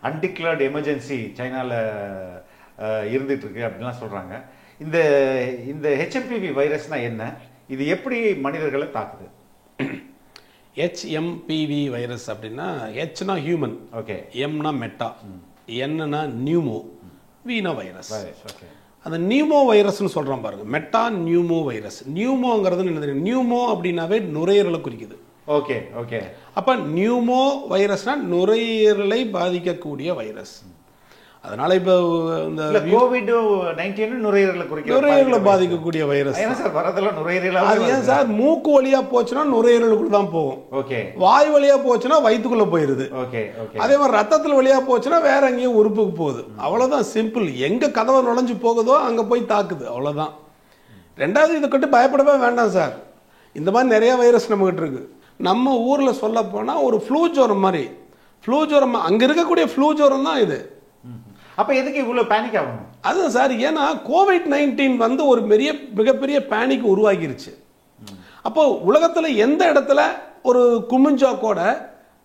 Undeclared emergency சைனாவில் இருந்துட்டு இருக்கு அப்படின்லாம் சொல்கிறாங்க. இந்த இந்த ஹெச்எம்பிவி வைரஸ்னால் என்ன, இது எப்படி மனிதர்களை தாக்குது? ஹெச்எம்பிவி வைரஸ் அப்படின்னா ஹெச்னா ஹியூமன், ஓகே, எம்னா மெட்டா, என்னன்னா நியூமோ, வீனா வைரஸ். ஓகே, அந்த நியூமோ வைரஸ்னு சொல்கிறோம் பாருங்க, மெட்டா நியூமோ வைரஸ். நியூமோங்கிறது என்ன தெரியும்? நியூமோ அப்படின்னாவே நுரையீரலை குறிக்குது. Okay okay. அப்போ நியூமோ வைரஸ்னா நுரையீரலை பாதிக்கக்கூடிய வைரஸ். அதனால இப்போ இந்த COVID-19 நுரையீரலை பாதிக்கக்கூடிய வைரஸ். அது ஏன் சார் மூக்கு வழியா போச்சுன்னா நுரையீரலுக்குள்ள தான் போகும். ஓகே. வாய் வழியா போச்சுன்னா வயிற்றுக்குள்ள போயிருது. Okay okay. அதே மாதிரி ரத்தத்துல வழியா போச்சுன்னா வேற எங்கேயும் உறுப்புக்கு போகுது. அவ்வளவுதான், சிம்பிள். எங்க கதவை நுழைஞ்சு போகுதோ அங்க போய் தாக்குது, அவ்வளவுதான். ரெண்டாவது, இதை கட்டு பயப்படவே வேண்டாம் சார். இந்த மாதிரி நிறைய வைரஸ் நம்ம கிட்ட இருக்கு. நம்ம ஊர்ல சொல்ல போனா ஒரு ஃப்ளூ ஜுரம் மாதிரி, ஃப்ளூ ஜுரம் அங்க இருக்கக்கூடிய ஃப்ளூ ஜுரம் தான் இது. அப்ப எதுக்கு இவ்வளவு பேனிக் ஆகணும்? அதுதான் சார், ஏன்னா COVID-19 வந்து ஒரு மிகப்பெரிய பேனிக் உருவாகிருச்சு. அப்போ உலகத்துல எந்த இடத்துல ஒரு குமிஞ்சா கூட,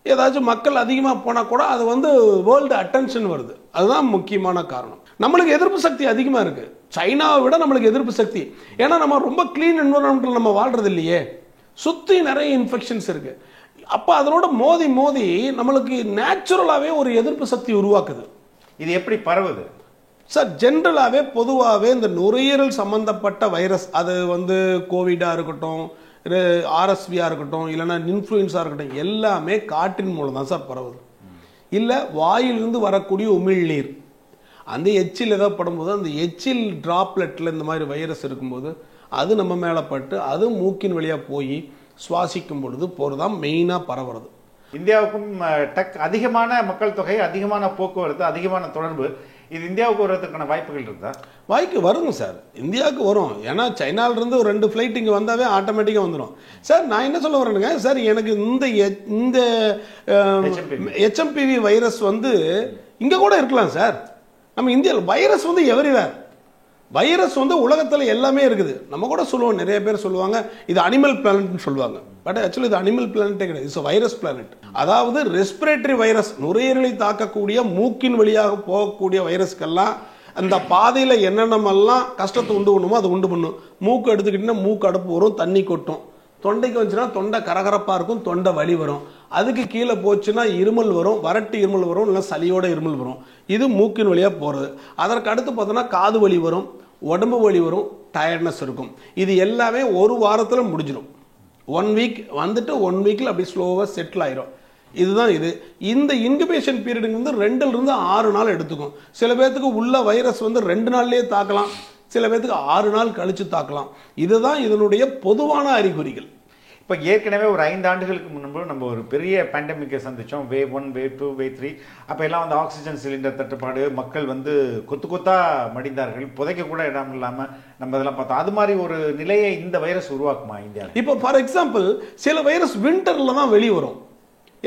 ஏதாச்சும் மக்கள் அதிகமாக போனால் கூட அது வந்து வேர்ல்டு அட்டென்ஷன் வருது. அதுதான் முக்கியமான காரணம். நம்மளுக்கு எதிர்ப்பு சக்தி அதிகமாக இருக்கு, சைனாவை விட நம்மளுக்கு எதிர்ப்பு சக்தி. ஏன்னா நம்ம ரொம்ப கிளீன் என்விரான்மெண்ட்டில் நம்ம வாழ்றது இல்லையே, சுற்றி நிறைய இன்ஃபெக்ஷன்ஸ் இருக்கு. அப்போ அதனோட மோதி மோதி நம்மளுக்கு நேச்சுரலாகவே ஒரு எதிர்ப்பு சக்தி உருவாக்குது. இது எப்படி பரவுது சார்? ஜென்ரலாகவே பொதுவாகவே இந்த நுரையீரல் சம்பந்தப்பட்ட வைரஸ், அது வந்து கோவிடாக இருக்கட்டும், RSV-ஆக இருக்கட்டும், இல்லைன்னா இன்ஃப்ளூயன்ஸாக இருக்கட்டும், எல்லாமே காற்றின் மூலம் தான் சார் பரவுது. இல்லை வாயிலிருந்து வரக்கூடிய உமிழ்நீர், அந்த எச்சில் ஏதாவது படும்போது, அந்த எச்சில் டிராப்லெட்டில் இந்த மாதிரி வைரஸ் இருக்கும்போது அது நம்ம மேலே பட்டு அது மூக்கின் வழியாக போய் சுவாசிக்கும் பொழுது போகிறதான் மெயினாக பரவுறது. இந்தியாவுக்கும் அதிகமான மக்கள் தொகை, அதிகமான போக்குவரத்து, அதிகமான தொடர்பு, இது இந்தியாவுக்கு வர்றதுக்கான வாய்ப்புகள் இருக்குதா? வாய்ப்பு வருங்க சார், இந்தியாவுக்கு வரும். ஏன்னா சைனாவிலிருந்து ஒரு 2 ஃப்ளைட் இங்கே வந்தாவே ஆட்டோமேட்டிக்காக வந்துடும் சார். நான் என்ன சொல்ல வரேனுங்க சார், எனக்கு இந்த HMPV வைரஸ் வந்து இங்கே கூட இருக்கலாம் சார். நம்ம இந்தியாவில் வைரஸ் வந்து எவரிவேர், வைரஸ் வந்து உலகத்தில் எல்லாமே இருக்குது. நம்ம கூட சொல்லுவோம், நிறைய பேர் சொல்லுவாங்க இது அனிமல் பிளானட்னு சொல்லுவாங்க. பட் ஆக்சுவலி இது அனிமல் பிளானட்டே கிடையாது, இட்ஸ் வைரஸ் பிளானட். அதாவது ரெஸ்பிரேட்டரி வைரஸ், நுரையீரலை தாக்கக்கூடிய மூக்கின் வழியாக போகக்கூடிய வைரஸ்க்கெல்லாம் அந்த பாதையில் என்னென்னமெல்லாம் கஷ்டத்தை உண்டு பண்ணுமோ அதை உண்டு பண்ணும். மூக்கு எடுத்துக்கிட்டீங்கன்னா மூக்கு அடப்பு வரும், தண்ணி கொட்டும். தொண்டைக்கு வந்துச்சுன்னா தொண்டை கரகரப்பாக இருக்கும், தொண்டை வலி வரும். அதுக்கு கீழே போச்சுன்னா இருமல் வரும், வறட்டு இருமல் வரும், இல்லை சளியோட இருமல் வரும். இது மூக்கின் வழியாக போகிறது. அதற்கு அடுத்து பார்த்தோன்னா காது வலி வரும், உடம்பு வலி வரும், டயர்ட்னஸ் இருக்கும். இது எல்லாமே ஒரு வாரத்தில் முடிஞ்சிடும். 1 வீக் வந்துட்டு 1 வீக்கில் அப்படி ஸ்லோவாக செட்டில் ஆயிரும். இதுதான் இது. இந்த இன்குபேஷன் பீரியடுங்க வந்து 2லிருந்து 6 நாள் எடுத்துக்கும். சில பேர்த்துக்கு உள்ள வைரஸ் வந்து 2 நாள்லேயே தாக்கலாம், சில பேர்த்துக்கு 6 நாள் கழிச்சு தாக்கலாம். இதுதான் இதனுடைய பொதுவான அறிகுறிகள். இப்போ ஏற்கனவே ஒரு 5 ஆண்டுகளுக்கு முன்பு நம்ம ஒரு பெரிய பேண்டமிக்கை சந்தித்தோம். Wave 1, wave 2, wave 3. அப்போ எல்லாம் வந்து ஆக்சிஜன் சிலிண்டர் தட்டுப்பாடு, மக்கள் வந்து கொத்து கொத்தா மடிந்தார்கள், புதைக்க கூட இடம் இல்லாமல் நம்ம இதெல்லாம் பார்த்தோம். அது மாதிரி ஒரு நிலையை இந்த வைரஸ் உருவாக்குமா இந்தியாவில்? இப்போ ஃபார் எக்ஸாம்பிள் சில வைரஸ் வின்டரில் தான் வெளியே வரும்.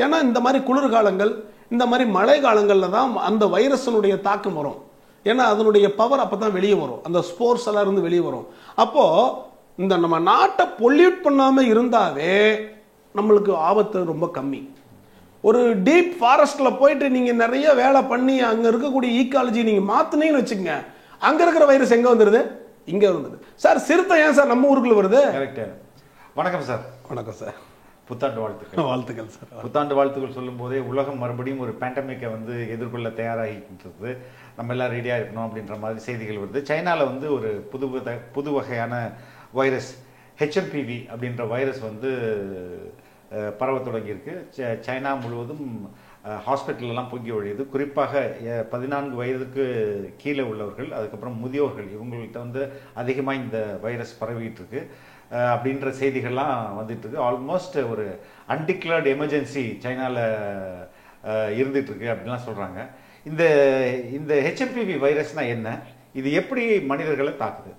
ஏன்னா இந்த மாதிரி குளிர்காலங்கள், இந்த மாதிரி மழை காலங்களில் தான் அந்த வைரஸினுடைய தாக்கம் வரும். ஏன்னா அதனுடைய பவர் அப்போ தான் வெளியே வரும், அந்த ஸ்போர்ஸ் எல்லாம் இருந்து வெளியே வரும். அப்போது இந்த நம்ம நாட்டை பொல்யூட் பண்ணாமல் இருந்தாவே நம்மளுக்கு ஆபத்து ரொம்ப கம்மி. ஒரு டீப் ஃபாரஸ்ட்டில் போயிட்டு நீங்கள் நிறைய வேலை பண்ணி அங்கே இருக்கக்கூடிய ஈக்காலஜி நீங்கள் மாற்றினீங்கன்னு வச்சுக்கோங்க, அங்கே இருக்கிற வைரஸ் எங்கே வந்துடுது? இங்கே வந்துடுது. சார் சிறுத்தை ஏன் சார் நம்ம ஊருக்குள்ள வருது? கரெக்டு. வணக்கம் சார். வணக்கம் சார். புத்தாண்டு வாழ்த்துக்கள். வாழ்த்துக்கள் சார். புத்தாண்டு வாழ்த்துக்கள் சொல்லும் போதே உலகம் மறுபடியும் ஒரு பேண்டமிக்கை வந்து எதிர்கொள்ள தயாராகின்றது, நம்ம எல்லாம் ரெடியாக இருக்கணும் அப்படின்ற மாதிரி செய்திகள் வருது. சைனாவில் வந்து ஒரு புது வகையான வைரஸ் HMPV அப்படின்ற வைரஸ் வந்து பரவ தொடங்கியிருக்கு. சைனா முழுவதும் ஹாஸ்பிட்டலெல்லாம் பொங்கி ஒழியுது. குறிப்பாக 14 வயதுக்கு கீழே உள்ளவர்கள், அதுக்கப்புறம் முதியோர்கள், இவங்கள்ட்ட வந்து அதிகமாக இந்த வைரஸ் பரவிட்டு இருக்கு அப்படின்ற செய்திகள்லாம் வந்துட்டு இருக்கு. ஆல்மோஸ்ட் ஒரு அன்டிக்ளர்டு எமர்ஜென்சி சைனாவில் இருந்துட்டு இருக்கு அப்படின்லாம் சொல்கிறாங்க. இந்த இந்த HMPV வைரஸ்னால் என்ன, இது எப்படி மனிதர்களை தாக்குது?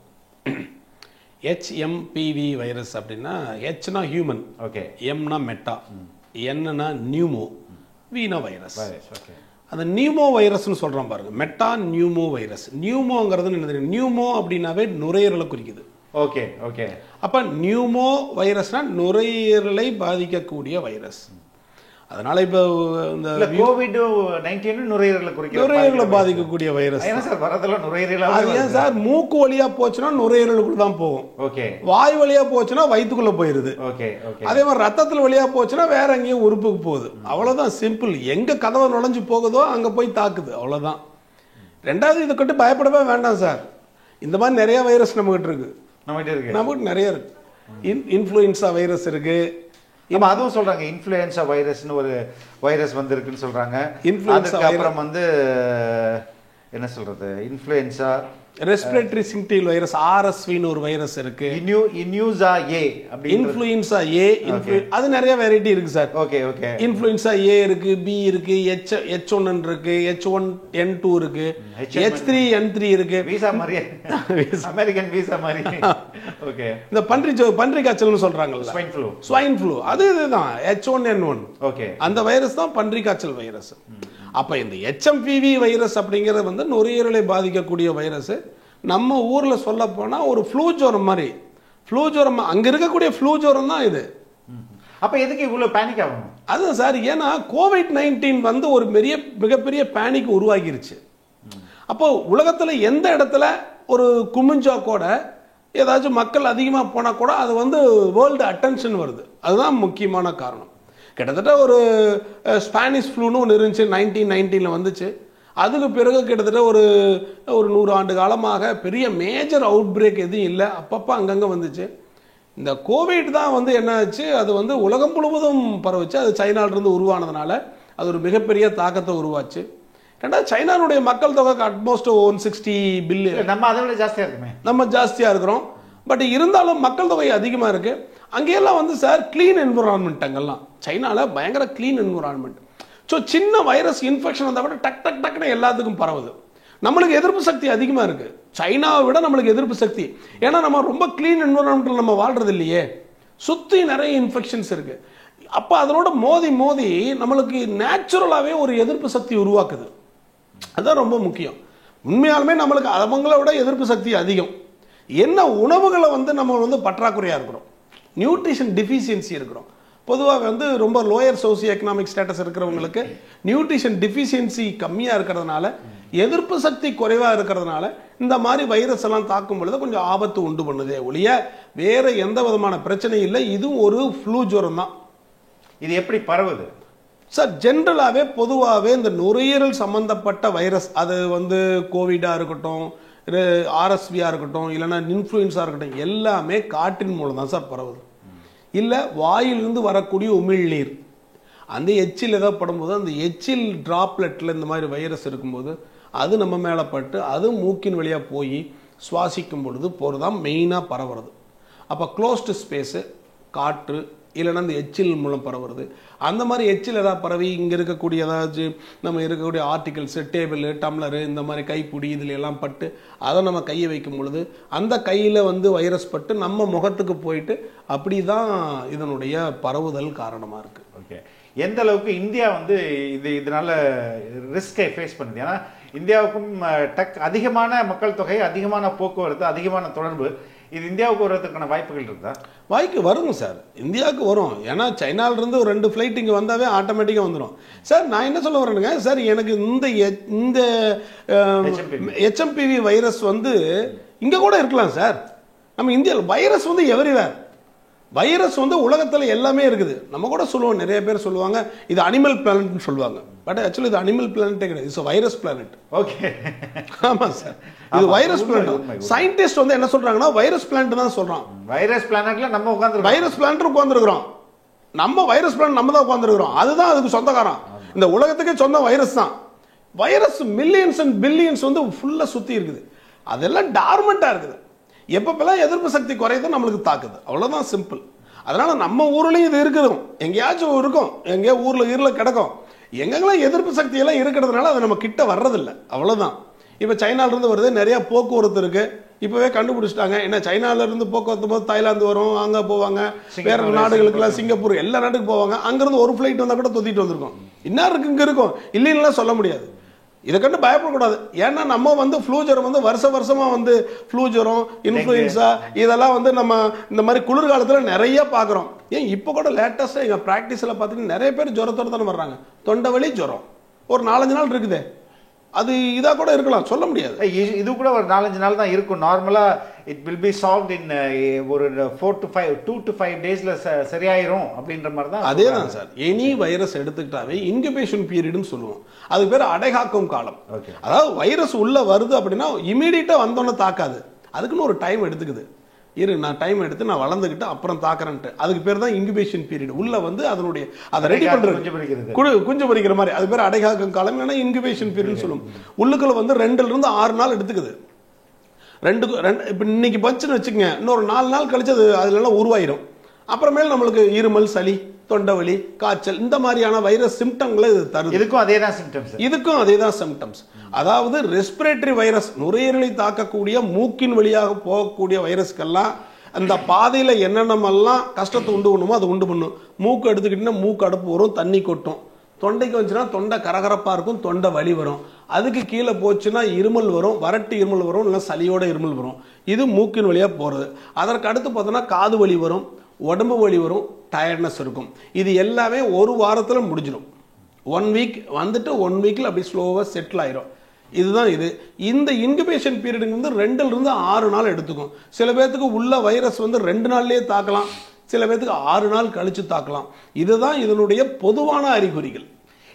HMPV வைரஸ் அப்படின்னா ஹெச்னா ஹியூமன், ஓகே, எம்னா மெட்டா, என்னன்னா நியூமோ, வீனா வைரஸ். ஓகே. அந்த நியூமோ வைரஸ்னு சொல்கிறோம் பாருங்க, மெட்டா நியூமோ வைரஸ். நியூமோங்கிறது என்ன தெரியும்? நியூமோ அப்படின்னாவே நுரையீரலை குறிக்குது. Okay okay. அப்போ நியூமோ வைரஸ்னா நுரையீரலை பாதிக்கக்கூடிய வைரஸ். அதனால இப்போ இந்த COVID-19 நுரையீரலை பாதிக்கக்கூடிய வைரஸ். சார் வரதெல்லாம் நுரையீரலா? அது ஏன் சார் மூக்கு வழியா போச்சுன்னா நுரையீரலுக்குள்ள தான் போகும். ஓகே. வாய் வழியா போச்சுன்னா வயிற்றுக்குள்ள போயிருது. Okay okay. அதே மாதிரி ரத்தத்துல வழியா போச்சுன்னா வேற எங்கேயும் உறுப்புக்கு போகுது. அவ்வளவுதான், சிம்பிள். எங்க கதவை நுழைஞ்சு போகுதோ அங்க போய் தாக்குது, அவ்வளவுதான். ரெண்டாவது இதை கட்டு பயப்படவே வேண்டாம் சார். இந்த மாதிரி நிறைய வைரஸ் நம்மகிட்ட இருக்கு. நம்மகிட்ட நிறைய இருக்கு. இன்ஃப்ளூயன்சா வைரஸ் இருக்கு. அதுவும் சொல்றாங்க இன்ஃப்ளூயன்சா வைரஸ்னு ஒரு வைரஸ் வந்திருக்குன்னு சொல்றாங்க. அப்புறம் வந்து என்ன சொல்றது, இன்ஃப்ளூயன்சா ரெஸ்பிரேட்டரி சின்க்டிவல் வைரஸ் ஆர்எஸ்வின்னு ஒரு வைரஸ் இருக்கு. இன்யூசா ஏ அப்படி இன்ஃப்ளூயன்சா ஏ, அது நிறைய வெரைட்டி இருக்கு சார். Okay okay. இன்ஃப்ளூயன்சா ஏ இருக்கு, பி இருக்கு, H1N இருக்கு, H1N2 இருக்கு, H3N3 இருக்கு. வீசா மாதிரி, அமெரிக்கன் வீசா மாதிரி. ஓகே. இந்த பன்றி காய்ச்சல்னு சொல்றாங்கல்ல, ஸ்வைன் ஃப்ளூ, அது இதுதான் H1N1. ஓகே. அந்த வைரஸ் தான் பன்றி காய்ச்சல் வைரஸ். அப்ப இந்த HMPV வைரஸ் அப்படிங்கிறது வந்து நுரையீரலை பாதிக்கக்கூடிய வைரஸ். நம்ம ஊர்ல சொல்ல போனா ஒரு ஃப்ளூ ஜுரம் மாதிரி. ஃப்ளூ ஜுரம், அங்க இருக்கக்கூடிய ஃப்ளூ ஜுரம் தான் இது. அப்ப எதுக்கு இவ்வளவு பேனிக் ஆகணும்? அதுதான் சார், ஏன்னா COVID-19 வந்து ஒரு மிகப்பெரிய பேனிக் உருவாகிருச்சு. அப்போ உலகத்துல எந்த இடத்துல ஒரு குமிஞ்சா கூட, ஏதாச்சும் மக்கள் அதிகமா போனா கூட அது வந்து வேர்ல்டு அட்டென்ஷன் வருது. அதுதான் முக்கியமான காரணம். கிட்டத்தட்ட ஒரு ஸ்பானிஷ் ஃப்ளூன்னு ஒன்று இருந்துச்சு, 1919 வந்துச்சு. அதுக்கு பிறகு கிட்டத்தட்ட ஒரு 100 ஆண்டு காலமாக பெரிய மேஜர் அவுட் பிரேக் எதுவும் இல்லை, அப்பப்போ அங்கங்கே வந்துச்சு. இந்த கோவிட் தான் வந்து என்ன ஆச்சு, அது வந்து உலகம் முழுவதும் பரவுச்சு. அது சைனாலிருந்து உருவானதுனால அது ஒரு மிகப்பெரிய தாக்கத்தை உருவாச்சு. ரெண்டாவது சைனாவுடைய மக்கள் தொகை அட்மோஸ்ட் 160 பில்லியன். நம்ம அதை விட ஜாஸ்தியாக இருக்குமே. நம்ம ஜாஸ்தியாக இருக்கிறோம். பட் இருந்தாலும் மக்கள் தொகை அதிகமாக இருக்கு. அங்கெல்லாம் வந்து சார் கிளீன் என்விரான்மெண்ட், அங்கெல்லாம் சைனாவில் பயங்கர கிளீன் என்விரான்மெண்ட். ஸோ சின்ன வைரஸ் இன்ஃபெக்ஷன் வந்தால் கூட டக்குன்னு எல்லாத்துக்கும் பரவுது. நம்மளுக்கு எதிர்ப்பு சக்தி அதிகமாக இருக்கு, சைனாவை விட நம்மளுக்கு எதிர்ப்பு சக்தி. ஏன்னா நம்ம ரொம்ப கிளீன் என்விரான்மெண்ட்டில் நம்ம வாழ்றது இல்லையே, சுற்றி நிறைய இன்ஃபெக்ஷன்ஸ் இருக்கு. அப்போ அதனோட மோதி நம்மளுக்கு நேச்சுரலாகவே ஒரு எதிர்ப்பு சக்தி உருவாக்குது. அதுதான் ரொம்ப முக்கியம். உண்மையாலுமே நம்மளுக்கு அவங்கள விட எதிர்ப்பு சக்தி அதிகம். என்ன உணவுகளை வந்து நம்ம வந்து பற்றாக்குறையாக இருக்கிறோம், நியூட்ரிஷன் டிஃபிஷியன்சி இருக்கிறோம். பொதுவாக வந்து ரொம்ப லோயர் சோசியோ எக்கனாமிக் ஸ்டேட்டஸ் இருக்கிறவங்களுக்கு நியூட்ரிஷன் டிஃபிஷியன்சி கம்மியாக இருக்கிறதுனால, எதிர்ப்பு சக்தி குறைவாக இருக்கிறதுனால இந்த மாதிரி வைரஸ் எல்லாம் தாக்கும் பொழுது கொஞ்சம் ஆபத்து உண்டு பண்ணுதே ஒழிய வேற எந்த விதமான பிரச்சனையும் இல்லை. இதுவும் ஒரு ஃப்ளூ ஜுரம் தான். இது எப்படி பரவுது சார்? ஜென்ரலாகவே பொதுவாகவே இந்த நுரையீரல் சம்பந்தப்பட்ட வைரஸ், அது வந்து கோவிடாக இருக்கட்டும், ஆர்எஸ்வியாக இருக்கட்டும், இல்லைன்னா இன்ஃப்ளூயன்ஸாக இருக்கட்டும், எல்லாமே காற்றின் மூலம் தான் சார் பரவுது. இல்லை வாயிலிருந்து வரக்கூடிய உமிழ்நீர், அந்த எச்சில் ஏதாவது படும்போது அந்த எச்சில் டிராப்லெட்டில் இந்த மாதிரி வைரஸ் இருக்கும்போது அது நம்ம மேலே பட்டு அது மூக்கின் வழியாக போய் சுவாசிக்கும் பொழுது போகிறதான் மெயினாக பரவுறது. அப்போ க்ளோஸ்டு ஸ்பேஸு, காற்று, இல்லைன்னா இந்த எச்சில் மூலம் பரவுறது. அந்த மாதிரி எச்சில் ஏதாவது பரவி இங்கே இருக்கக்கூடிய ஏதாச்சும் நம்ம இருக்கக்கூடிய ஆர்டிகல்ஸு, டேபிள், டம்ளரு, இந்த மாதிரி கைப்பிடி இதில் எல்லாம் பட்டு அதை நம்ம கையை வைக்கும் பொழுது அந்த கையில் வந்து வைரஸ் பட்டு நம்ம முகத்துக்கு போயிட்டு அப்படி தான் இதனுடைய பரவுதல் காரணமாக இருக்குது. ஓகே. எந்த அளவுக்கு இந்தியா வந்து இதனால ரிஸ்கை ஃபேஸ் பண்ணுது? ஏன்னா இந்தியாவுக்கும் அதிகமான மக்கள் தொகை, அதிகமான போக்குவரத்து, அதிகமான தொடர்பு, இது இந்தியாவுக்கு வருவதற்கான வாய்ப்புகள் இருக்குதா? வாய்ப்பு வருங்க சார், இந்தியாவுக்கு வரும். ஏன்னா சைனாலிருந்து ஒரு 2 ஃப்ளைட் இங்கே வந்தாவே ஆட்டோமேட்டிக்காக வந்துடும் சார். நான் என்ன சொல்ல வரேனுங்க சார், எனக்கு இந்த HMPV வைரஸ் வந்து இங்கே கூட இருக்கலாம் சார். நம்ம இந்தியாவில் வைரஸ் வந்து எவரிவேர். வைரஸ் வந்து உலகத்தில் எல்லாமே இருக்குது. நம்ம கூட சொல்லுவோம், நிறைய பேர் சொல்லுவாங்க இது அனிமல் பிளானட்னு சொல்லுவாங்க. பட் ஆக்சுவலி இது அனிமல் பிளானட்டே கிடையாது, இட்ஸ் வைரஸ் பிளானட். ஓகே. ஆமாம் சார், இது வைரஸ் பிளானட். சயின்டிஸ்ட் வந்து என்ன சொல்றாங்கன்னா வைரஸ் பிளானட் தான் சொல்றான். வைரஸ் பிளானட்ல நம்ம உட்கார்ந்து வைரஸ் பிளானட் உட்கார்ந்துருக்கிறோம். நம்ம வைரஸ் பிளானட் நம்ம தான் உட்கார்ந்துருக்கிறோம். அதுதான் அதுக்கு சொந்தக்காரன். இந்த உலகத்துக்கே சொந்த வைரஸ் தான். வைரஸ் மில்லியன்ஸ் அண்ட் பில்லியன்ஸ் வந்து ஃபுல்லாக சுற்றி இருக்குது. அதெல்லாம் டார்மெண்ட்டாக இருக்குது. எப்பப்பெல்லாம் எதிர்ப்பு சக்தி குறையுதோ நம்மளுக்கு தாக்குது, அவ்வளோதான் சிம்பிள். அதனால நம்ம ஊர்லேயும் இது இருக்குதும், எங்கேயாச்சும் இருக்கும், எங்கேயோ ஊரில் கிடக்கும். எங்கெங்கெல்லாம் எதிர்ப்பு சக்தியெல்லாம் இருக்கிறதுனால அது நம்ம கிட்ட வர்றதில்லை, அவ்வளோதான். இப்போ சைனாலிருந்து வருது, நிறைய போக்குவரத்து இருக்கு. இப்போவே கண்டுபிடிச்சிட்டாங்க. ஏன்னா சைனாலிருந்து போக்குவரத்து போது தாய்லாந்து வரும், அங்கே போவாங்க, வேற நாடுகளுக்கெல்லாம், சிங்கப்பூர், எல்லா நாட்டுக்கு போவாங்க. அங்கேருந்து ஒரு ஃப்ளைட் வந்தால் கூட தொத்திட்டு வந்திருக்கோம். இன்னும் இருக்கு, இங்கே இருக்கும், இல்லைன்னா சொல்ல முடியாது. இதை கண்டு பயப்படக்கூடாது. ஏன்னா நம்ம வந்து ஃப்ளூ ஜுரம் வந்து வருஷமாக வந்து ஃப்ளூ ஜுரம், இன்ஃப்ளூயன்ஸா இதெல்லாம் வந்து நம்ம இந்த மாதிரி குளிர்காலத்தில் நிறைய பார்க்குறோம். ஏன் இப்போ கூட லேட்டஸ்ட்டாக எங்கள் ப்ராக்டிஸில் பார்த்தீங்கன்னா நிறைய பேர் ஜுரத்தோடு தானே வர்றாங்க. தொண்டை வலி ஜுரம் ஒரு 4-5 நாள் இருக்குது. அது இதாக கூட இருக்கலாம், சொல்ல முடியாது. இது கூட ஒரு 4-5 நாள் தான் இருக்கும். நார்மலாக இட் வில் பி சால்வ் இன் ஒரு 2 to 5 டேஸில் சரியாயிரும் அப்படின்ற மாதிரி தான். அதே தான் சார். எனி வைரஸ் எடுத்துக்கிட்டாவே இன்குபேஷன் பீரியட்னு சொல்லுவோம். அதுக்கு பேர் அடைகாக்கும் காலம். அதாவது வைரஸ் உள்ள வருது அப்படின்னா இமீடியட்டாக வந்தோன்னே தாக்காது. அதுக்குன்னு ஒரு டைம் எடுத்துக்குது. நான் டைம் எடுத்து நான் வளர்ந்துக்கிட்டு அப்புறம் தாக்குறேன்ட்டு. அதுக்கு பேர் தான் இன்குபேஷன் பீரியட். உள்ள வந்து அதனுடைய அதை ரெடி பண்றது குஞ்சு பொரிக்கிற மாதிரி. அது பேர் அடைகாக்கும் காலம், இல்லைன்னா இன்குபேஷன் பீரியட்னு சொல்லுவோம். உள்ளுக்குள்ள வந்து 2 to 6 நாள் எடுத்துக்குது. இப்போ இன்னைக்கு பச்சுன்னு வச்சுக்கங்க, இன்னொரு 4 நாள் கழிச்சு அதுல உருவாயிரும். அப்புறமேல் நம்மளுக்கு இருமல், சளி, தொண்டை வலி, காய்ச்சல் இந்த மாதிரியான வைரஸ் சிம்டம்களை இது தருது. இதுக்கும் அதே தான் சிம்டம்ஸ். இதுக்கும் அதே தான் சிம்டம்ஸ். அதாவது ரெஸ்பிரேட்டரி வைரஸ், நுரையீரலை தாக்கக்கூடிய மூக்கின் வழியாக போகக்கூடிய வைரஸ்க்கெல்லாம் அந்த பாதையில் என்னென்னமெல்லாம் கஷ்டத்தை உண்டு பண்ணுமோ அதை உண்டு பண்ணும். மூக்கு எடுத்துக்கிட்டீங்கன்னா மூக்கு அடைப்பு வரும், தண்ணி கொட்டும். தொண்டைக்கு வந்துச்சுன்னா தொண்டை கரகரப்பாக இருக்கும், தொண்டை வலி வரும். அதுக்கு கீழே போச்சுன்னா இருமல் வரும், வறட்டு இருமல் வரும், இல்லை சளியோட இருமல் வரும். இது மூக்கின் வழியாக போகிறது. அதற்கு அடுத்து பார்த்தோன்னா காது வலி வரும், உடம்பு வலி வரும், டயர்ட்னஸ் இருக்கும். இது எல்லாமே ஒரு வாரத்தில் முடிஞ்சிடும். 1 வீக் வந்துட்டு 1 வீக்கில் அப்படி ஸ்லோவாக செட்டில் ஆயிரும். இதுதான் இது. இந்த இன்குபேஷன் பீரியடுக்கு வந்து 2 to 6 நாள் எடுத்துக்கும். சில பேர்த்துக்கு உள்ள வைரஸ் வந்து 2 நாள்லேயே தாக்கலாம், சில பேர்த்துக்கு 6 நாள் கழிச்சு தாக்கலாம். இதுதான் இதனுடைய பொதுவான அறிகுறிகள்.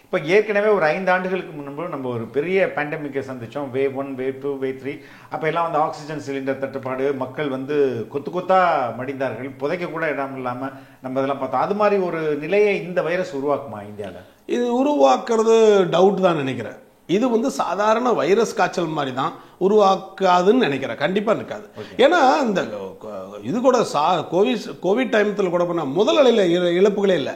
இப்போ ஏற்கனவே ஒரு 5 ஆண்டுகளுக்கு முன்பு நம்ம ஒரு பெரிய பேண்டமிக்கை சந்தித்தோம். Wave 1, wave 2, wave 3. அப்போ எல்லாம் வந்து ஆக்சிஜன் சிலிண்டர் தட்டுப்பாடு, மக்கள் வந்து கொத்தா மடிந்தார்கள், புதைக்க கூட இடம் இல்லாமல் நம்ம இதெல்லாம் பார்த்தோம். அது மாதிரி ஒரு நிலையை இந்த வைரஸ் உருவாக்குமா இந்தியாவில்? இது உருவாக்குறது டவுட் தான் நினைக்கிறேன். இது வந்து சாதாரண வைரஸ் காய்ச்சல் மாதிரி தான், உருவாக்காதுன்னு நினைக்கிறேன். கண்டிப்பாக இருக்காது. ஏன்னா இந்த இது கூட கோவிட் டைமத்தில் கூட பண்ண முதல் அலையில் இழப்புகளே இல்லை.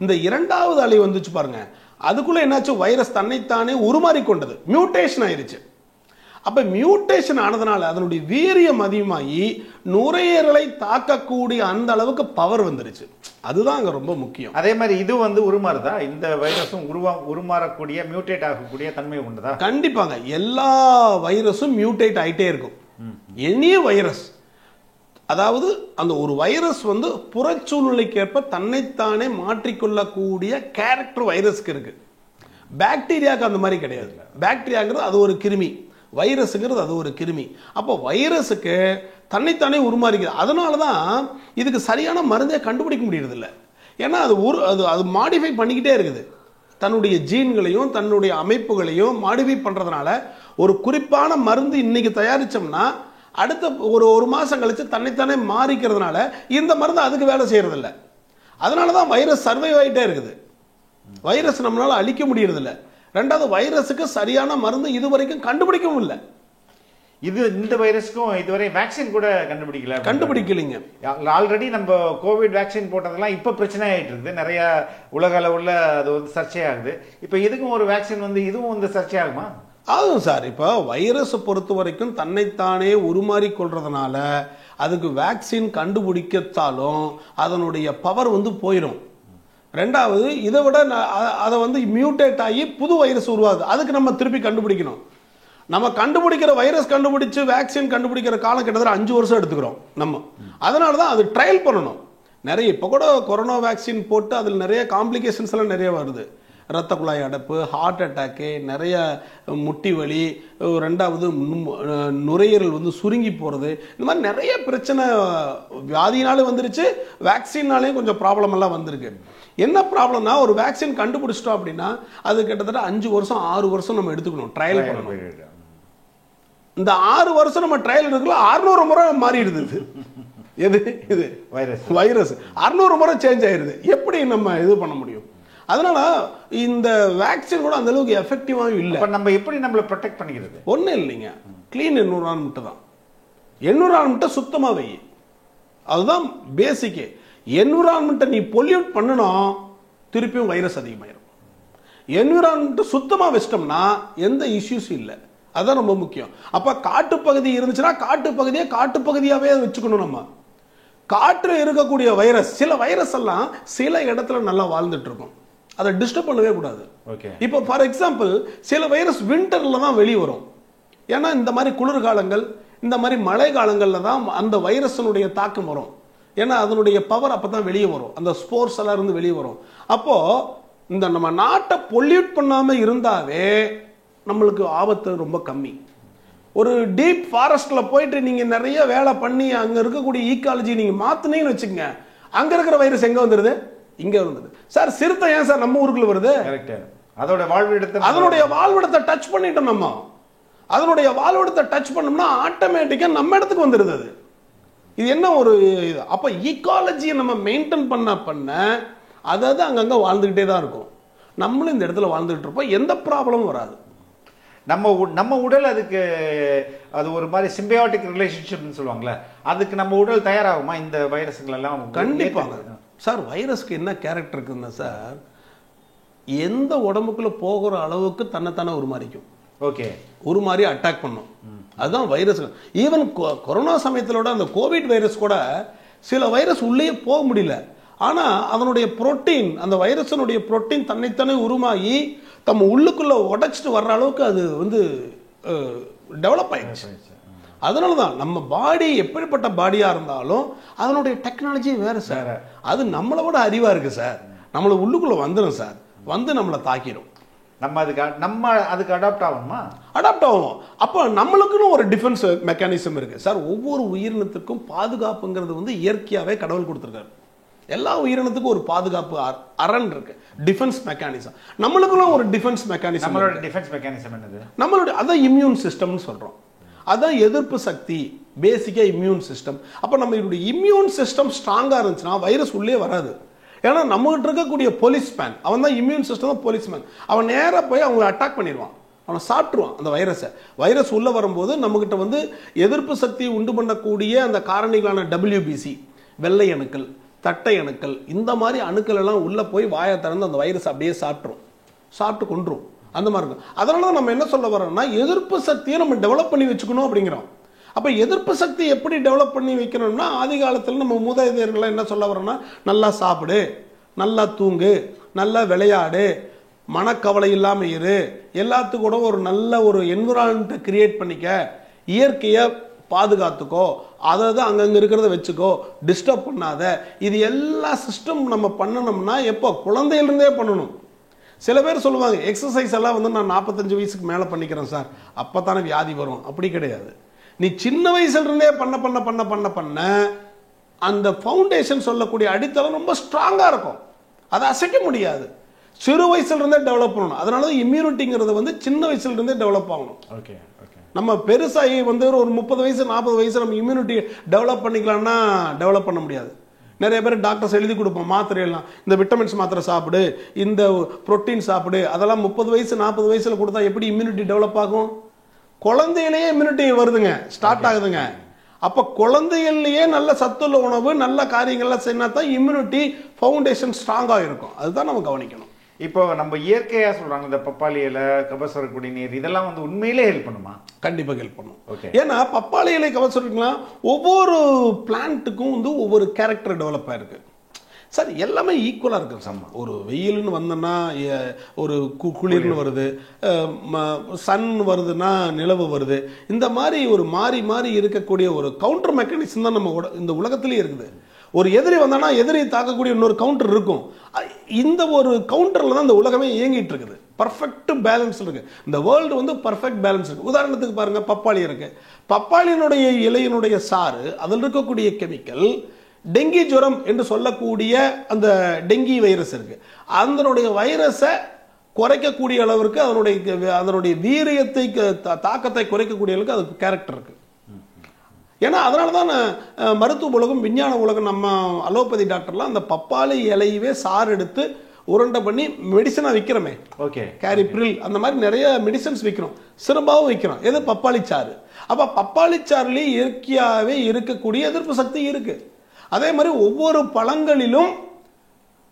இந்த 2வது அலை வந்துச்சு பாருங்க, அதுக்குள்ள என்னாச்சு, வைரஸ் தன்னைத்தானே உருமாறி கொண்டது, மியூட்டேஷன் ஆயிருச்சு. அப்ப மியூட்டேஷன் ஆனதுனால அதனுடைய வீரியம் அதிகமாகி நுரையீரலை தாக்கக்கூடிய அந்த அளவுக்கு பவர் வந்துருச்சு. அதுதான் அங்க ரொம்ப முக்கியம். அதே மாதிரி இது வந்து உருமாறுதா, இந்த வைரஸும் உருமாறக்கூடிய மியூட்டேட் ஆகக்கூடிய தன்மை உண்டுதா? கண்டிப்பாங்க. எல்லா வைரஸும் மியூட்டேட் ஆயிட்டே இருக்கும். எனி வைரஸ், அதாவது அந்த ஒரு வைரஸ் வந்து புறச்சூழ்நிலைக்கேற்ப தன்னைத்தானே மாற்றிக்கொள்ளக்கூடிய கேரக்டர் வைரஸ்க்கு இருக்கு. பாக்டீரியாவுக்கு அந்த மாதிரி கிடையாது. பாக்டீரியாங்கிறது அது ஒரு கிருமி, வைரஸுங்கிறது அது ஒரு கிருமி. அப்போ வைரஸுக்கு தன்னைத்தானே உருமாறிக்குது. அதனால தான் இதுக்கு சரியான மருந்தே கண்டுபிடிக்க முடியறது இல்லை. ஏன்னா அது மாடிஃபை பண்ணிக்கிட்டே இருக்குது. தன்னுடைய ஜீன்களையும் தன்னுடைய அமைப்புகளையும் மாடிஃபை பண்ணுறதுனால ஒரு குறிப்பான மருந்து இன்னைக்கு தயாரித்தோம்னா அடுத்த ஒரு மாதம் கழிச்சு தன்னைத்தானே மாறிக்கிறதுனால இந்த மருந்து அதுக்கு வேலை செய்யறதில்ல. அதனால தான் வைரஸ் சர்வைவ் ஆகிட்டே இருக்குது. வைரஸ் நம்மளால அழிக்க முடியறதில்ல. 2வது வைரஸுக்கு சரியான மருந்து இதுவரைக்கும் கண்டுபிடிக்கவும் இல்லை. இந்த வைரஸ்க்கும் இதுவரை வேக்சின் கூட கண்டுபிடிக்கலைங்க. ஆல்ரெடி நம்ம கோவிட் வேக்சின் போட்டதெல்லாம் இப்போ பிரச்சனை ஆகிட்டு இருக்குது. நிறைய உலக அளவில் அது வந்து சர்ச்சையாகுது. இப்போ இதுக்கும் ஒரு வேக்சின் வந்து இதுவும் வந்து சர்ச்சையாகுமா? ஆகும் சார். இப்போ வைரஸை பொறுத்த வரைக்கும் தன்னைத்தானே உருமாறி கொள்றதுனால அதுக்கு வேக்சின் கண்டுபிடிக்கத்தாலும் அதனுடைய பவர் வந்து போயிடும். 2வது இதை விட அதை வந்து மியூட்டேட் ஆகி புது வைரஸ் உருவாகுது. அதுக்கு நம்ம திருப்பி கண்டுபிடிக்கணும். நம்ம கண்டுபிடிக்கிற வைரஸ் கண்டுபிடிச்சு வேக்சின் கண்டுபிடிக்கிற காலம் கிட்டத்தட்ட 5 வருஷம் எடுத்துக்கிறோம் நம்ம. அதனால தான் அது ட்ரையல் பண்ணணும். நிறைய இப்போ கூட கொரோனா வேக்சின் போட்டு அதில் நிறைய காம்ப்ளிகேஷன்ஸ் எல்லாம் நிறைய வருது. இரத்த குழாய் அடைப்பு, ஹார்ட் அட்டாக்கு, நிறைய முட்டி வலி, 2வது நுரையீரல் வந்து சுருங்கி போகிறது, இந்த மாதிரி நிறைய பிரச்சனை வியாதினாலே வந்துருச்சு. வேக்சின்னாலேயும் கொஞ்சம் ப்ராப்ளம் எல்லாம் வந்திருக்கு. என்ன ப்ராப்ளம்னா, ஒரு வேக்சின் கண்டுபிடிச்சிட்டோம் அப்படின்னா அது கிட்டத்தட்ட 5 வருஷம் 6 வருஷம் நம்ம எடுத்துக்கணும், ட்ரையல் பண்ணணும். இந்த 6 வருஷம் நம்ம ட்ரையல் எடுக்கல 600 முறை மாறிடுது. எது இது வைரஸ் 600 முறை சேஞ்ச் ஆயிடுது. எப்படி நம்ம இது பண்ண முடியும்? அதனால இந்த வேக்சின் கூட அந்த அளவுக்கு எஃபெக்டிவாகவும் இல்லை. நம்ம எப்படி நம்மளை ப்ரொடெக்ட் பண்ணிக்கிறது? ஒன்றும் இல்லைங்க, க்ளீன் என்விரான்மெண்ட் தான். என்விரான்மெண்ட்டை சுத்தமாக வை, அதுதான் பேசிக்கு. என்விரான்மெண்ட்டை நீ பொல்யூட் பண்ணணும், திருப்பியும் வைரஸ் அதிகமாயிரும். என்விரான்மெண்ட்டை சுத்தமாக வச்சிட்டோம்னா எந்த இஷ்யூஸும் இல்லை. அதுதான் ரொம்ப முக்கியம். அப்போ காட்டுப்பகுதி இருந்துச்சுன்னா காட்டுப்பகுதியை காட்டுப்பகுதியாகவே வச்சுக்கணும். நம்ம காற்றில் இருக்கக்கூடிய வைரஸ், சில வைரஸ் எல்லாம் சில இடத்துல நல்லா வாழ்ந்துட்டு இருக்கும். அதை டிஸ்டர்ப் பண்ணவே கூடாது. ஓகே. இப்போ ஃபார் எக்ஸாம்பிள் சில வைரஸ் வின்டர்ல தான் வெளியே வரும். ஏன்னா இந்த மாதிரி குளிர்காலங்கள், இந்த மாதிரி மழை காலங்களில் தான் அந்த வைரஸினுடைய தாக்கம் வரும். ஏன்னா அதனுடைய பவர் அப்போ தான் வெளியே வரும், அந்த ஸ்போர்ஸ் எல்லாம் இருந்து வெளியே வரும். அப்போ இந்த நம்ம நாட்டை பொல்யூட் பண்ணாமல் இருந்தாவே நம்மளுக்கு ஆபத்து ரொம்ப கம்மி. ஒரு டீப் ஃபாரஸ்ட்ல போயிட்டு நீங்க நிறைய வேலை பண்ணி அங்க இருக்கக்கூடிய ஈக்காலஜி நீங்க மாத்தினீங்கன்னு வச்சுக்கோங்க, அங்க இருக்கிற வைரஸ் எங்க வந்துருது? இங்க வந்துருது. சார் சிறுத்தை ஏன் சார் நம்ம ஊருக்குள்ள வருது? அதனுடைய வாழ்விடத்தை டச் பண்ணிட்டோம். நம்ம அதனுடைய வாழ்விடத்தை டச் பண்ணோம்னா ஆட்டோமேட்டிக்கா நம்ம இடத்துக்கு வந்துருது. அது இது என்ன ஒரு இது? அப்ப ஈக்காலஜியை நம்ம மெயின்டைன் பண்ண அதாவது அங்கங்க வாழ்ந்துகிட்டே தான் இருக்கும். நம்மளும் இந்த இடத்துல வாழ்ந்துகிட்டு இருப்போம், எந்த ப்ராப்ளமும் வராது. நம்ம உடல் அதுக்கு அது ஒரு மாதிரி சிம்பியாட்டிக் ரிலேஷன்ஷிப்னு சொல்லுவாங்களே, அதுக்கு நம்ம உடல் தயாராகுமா இந்த வைரஸ்கள் எல்லாம்? கண்டிப்பாங்க சார். வைரஸ்க்கு என்ன கேரக்டர் இருக்குன்னா சார், எந்த உடம்புக்குள்ள போகிற அளவுக்கு தன்னைத்தானே உருமாறிக்கும். ஓகே. உருமாறி அட்டாக் பண்ணும். அதுதான் வைரஸ். ஈவன் கொரோனா சமயத்திலோட அந்த கோவிட் வைரஸ் கூட சில வைரஸ் உள்ளே போக முடியல. ஆனா அதனுடைய புரோட்டீன், அந்த வைரஸினுடைய புரோட்டீன் தன்னைத்தானே உருமாகி நம்ம உள்ளுக்குள்ள உடைச்சிட்டு வர்ற அளவுக்கு அது வந்து டெவலப் ஆயிடுச்சு. அதனால தான் நம்ம பாடி எப்படிப்பட்ட பாடியா இருந்தாலும் அதனுடைய டெக்னாலஜி வேற சார். அது நம்மளை விட அறிவா இருக்கு சார். நம்மளை உள்ளுக்குள்ள வந்துடும் சார், வந்து நம்மளை தாக்கிடும். நம்ம அதுக்கு அடாப்ட் ஆகணுமா? அடாப்ட் ஆகும். அப்போ நம்மளுக்குன்னு ஒரு டிஃபென்ஸ் மெக்கானிசம் இருக்கு சார். ஒவ்வொரு உயிரினத்துக்கும் பாதுகாப்புங்கிறது வந்து இயற்கையாவே கடவுள் கொடுத்துருக்காரு. எல்லா உயிரினத்துக்கும் ஒரு பாதுகாப்பு அரண் இருக்கு, டிஃபென்ஸ் மெக்கானிசம். நம்மளுக்குள்ள ஒரு டிஃபென்ஸ் மெக்கானிசம். நம்மளோட டிஃபென்ஸ் மெக்கானிசம் என்னது? நம்மளுடைய அதான் இம்யூன் சிஸ்டம்னு சொல்றோம். அதான் எதிர்ப்பு சக்தி, பேசிக்கா இம்யூன் சிஸ்டம். அப்ப நம்மளுடைய இம்யூன் சிஸ்டம் ஸ்ட்ராங்கா இருந்துச்சுன்னா வைரஸ் உள்ளே வராது. ஏன்னா நம்மகிட்ட இருக்கக்கூடிய போலீஸ்மேன், அவன் தான் இம்யூன் சிஸ்டம் தான் போலீஸ்மேன். அவன் நேராக போய் அவங்களை அட்டாக் பண்ணிடுவான், அவனை சாப்பிட்டுருவான் அந்த வைரஸை. வைரஸ் உள்ள வரும்போது நம்மகிட்ட வந்து எதிர்ப்பு சக்தியை உண்டு பண்ணக்கூடிய அந்த காரணிகளான WBC, வெள்ளை அணுக்கள், தட்டை அணுக்கள், இந்த மாதிரி அணுக்கள் எல்லாம் உள்ள போய் வாயை திறந்து அந்த வைரஸ் அப்படியே சாப்பிட்டு கொன்றும். அந்த மாதிரி இருக்கும். அதனால தான் நம்ம என்ன சொல்ல வரோம்னா, எதிர்ப்பு சக்தியை நம்ம டெவலப் பண்ணி வச்சுக்கணும் அப்படிங்கிறோம். அப்ப எதிர்ப்பு சக்தி எப்படி டெவலப் பண்ணி வைக்கணும்னா, ஆதி காலத்தில் நம்ம மூதாதையர்கள் என்ன சொல்ல வரோம்னா, நல்லா சாப்பிடு, நல்லா தூங்கு, நல்லா விளையாடு, மனக்கவலை இல்லாம இரு, எல்லாத்துக்கும் கூட ஒரு நல்ல ஒரு என்விரான்மெண்ட்டை கிரியேட் பண்ணிக்க, இயற்கையை பாதுகாத்துக்கோ, அதாவது அங்கங்க இருக்கிறத வச்சுக்கோ, டிஸ்டர்ப் பண்ணாத. இது எல்லா சிஸ்டம் நம்ம பண்ணணும்னா எப்போ? குழந்தையிலிருந்தே பண்ணணும். சில பேர் சொல்லுவாங்க எக்ஸசைஸ் எல்லாம் வந்து நான் 45 வயசுக்கு மேல பண்ணிக்கிறேன் சார், அப்பதானே வியாதி வரும். அப்படி கிடையாது. நீ சின்ன வயசுல இருந்தே பண்ண அந்த ஃபவுண்டேஷன் சொல்லக்கூடிய அடித்தளம் ரொம்ப ஸ்ட்ராங்கா இருக்கும். அதை அசைக்க முடியாது. சிறு வயசுல இருந்தே டெவலப் பண்ணணும். அதனால இம்யூனிட்டிங்கிறது வந்து சின்ன வயசுல இருந்தே டெவலப் ஆகணும். ஓகே. நம்ம பெருசாகி வந்து ஒரு 30 வயசு 40 வயசு நம்ம இம்யூனிட்டி டெவலப் பண்ணிக்கலாம்னா டெவலப் பண்ண முடியாது. நிறைய பேர் டாக்டர்ஸ் எழுதி கொடுப்போம் மாத்திரையெல்லாம், இந்த விட்டமின்ஸ் மாத்திரை சாப்பிடு, இந்த புரோட்டீன் சாப்பிடு. அதெல்லாம் 30 வயசு 40 வயசுல கொடுத்தா எப்படி இம்யூனிட்டி டெவலப் ஆகும்? குழந்தையிலேயே இம்யூனிட்டி வருதுங்க, ஸ்டார்ட் ஆகுதுங்க. அப்ப குழந்தைகள்லயே நல்ல சத்துள்ள உணவு, நல்ல காரியங்கள்லாம் செய்யினா தான் இம்யூனிட்டி ஃபவுண்டேஷன் ஸ்ட்ராங்கா இருக்கும். அதுதான் நம்ம கவனிக்கணும். இப்போ நம்ம இயற்கையா சொல்றாங்க, இந்த பப்பாளி இலை, கபசுர குடிநீர், இதெல்லாம் வந்து உண்மையிலே ஹெல்ப் பண்ணுமா? கண்டிப்பா ஹெல்ப் பண்ணும். ஏன்னா பப்பாளி இலை, கபசுர ஒவ்வொரு பிளான்ட்டுக்கும் வந்து ஒவ்வொரு கேரக்டர் டெவலப் ஆயிருக்கு சார். எல்லாமே ஈக்குவலா இருக்கு சார். ஒரு வெயில்னு வந்தோன்னா ஒரு குளிர்னு வருது, சன் வருதுன்னா நிலவு வருது. இந்த மாதிரி ஒரு மாறி மாறி இருக்கக்கூடிய ஒரு கவுண்டர் மெக்கானிசம் தான் நம்ம இந்த உலகத்திலேயே இருக்குது. ஒரு எதிரி வந்தானா எதிரி தாக்கக்கூடிய இன்னொரு கவுண்டர் இருக்கும். இந்த ஒரு கவுண்டர்ல தான் இந்த உலகமே இயங்கிட்டு இருக்குது. பர்ஃபெக்ட் பேலன்ஸ் இருக்கு. இந்த வேர்ல்டு வந்து பர்ஃபெக்ட் பேலன்ஸ் இருக்கு. உதாரணத்துக்கு பாருங்க, பப்பாளி இருக்கு. பப்பாளியினுடைய இலையினுடைய சாறு, அதில் இருக்கக்கூடிய கெமிக்கல், டெங்கி ஜுரம் என்று சொல்லக்கூடிய அந்த டெங்கி வைரஸ் இருக்கு, அதனுடைய வைரஸை குறைக்கக்கூடிய அளவிற்கு அதனுடைய வீரியத்தை தாக்கத்தை குறைக்கக்கூடிய அளவுக்கு அதுக்கு கேரக்டர் இருக்கு. ஏன்னா அதனால தான் மருத்துவ உலகம், விஞ்ஞான உலகம், நம்ம அலோபதி டாக்டர்லாம் அந்த பப்பாளி இலையவே சாறு எடுத்து உருண்டை பண்ணி மெடிசனா விற்கிறோமே. ஓகே. கேரிப்ரில் அந்த மாதிரி நிறைய மெடிசன்ஸ் விற்கிறோம், சிறப்பாகவும் விற்கிறோம். எது? பப்பாளி சாறு. அப்ப பப்பாளி சாறுலேயே இயற்கையாகவே இருக்கக்கூடிய எதிர்ப்பு சக்தி இருக்கு. அதே மாதிரி ஒவ்வொரு பழங்களிலும்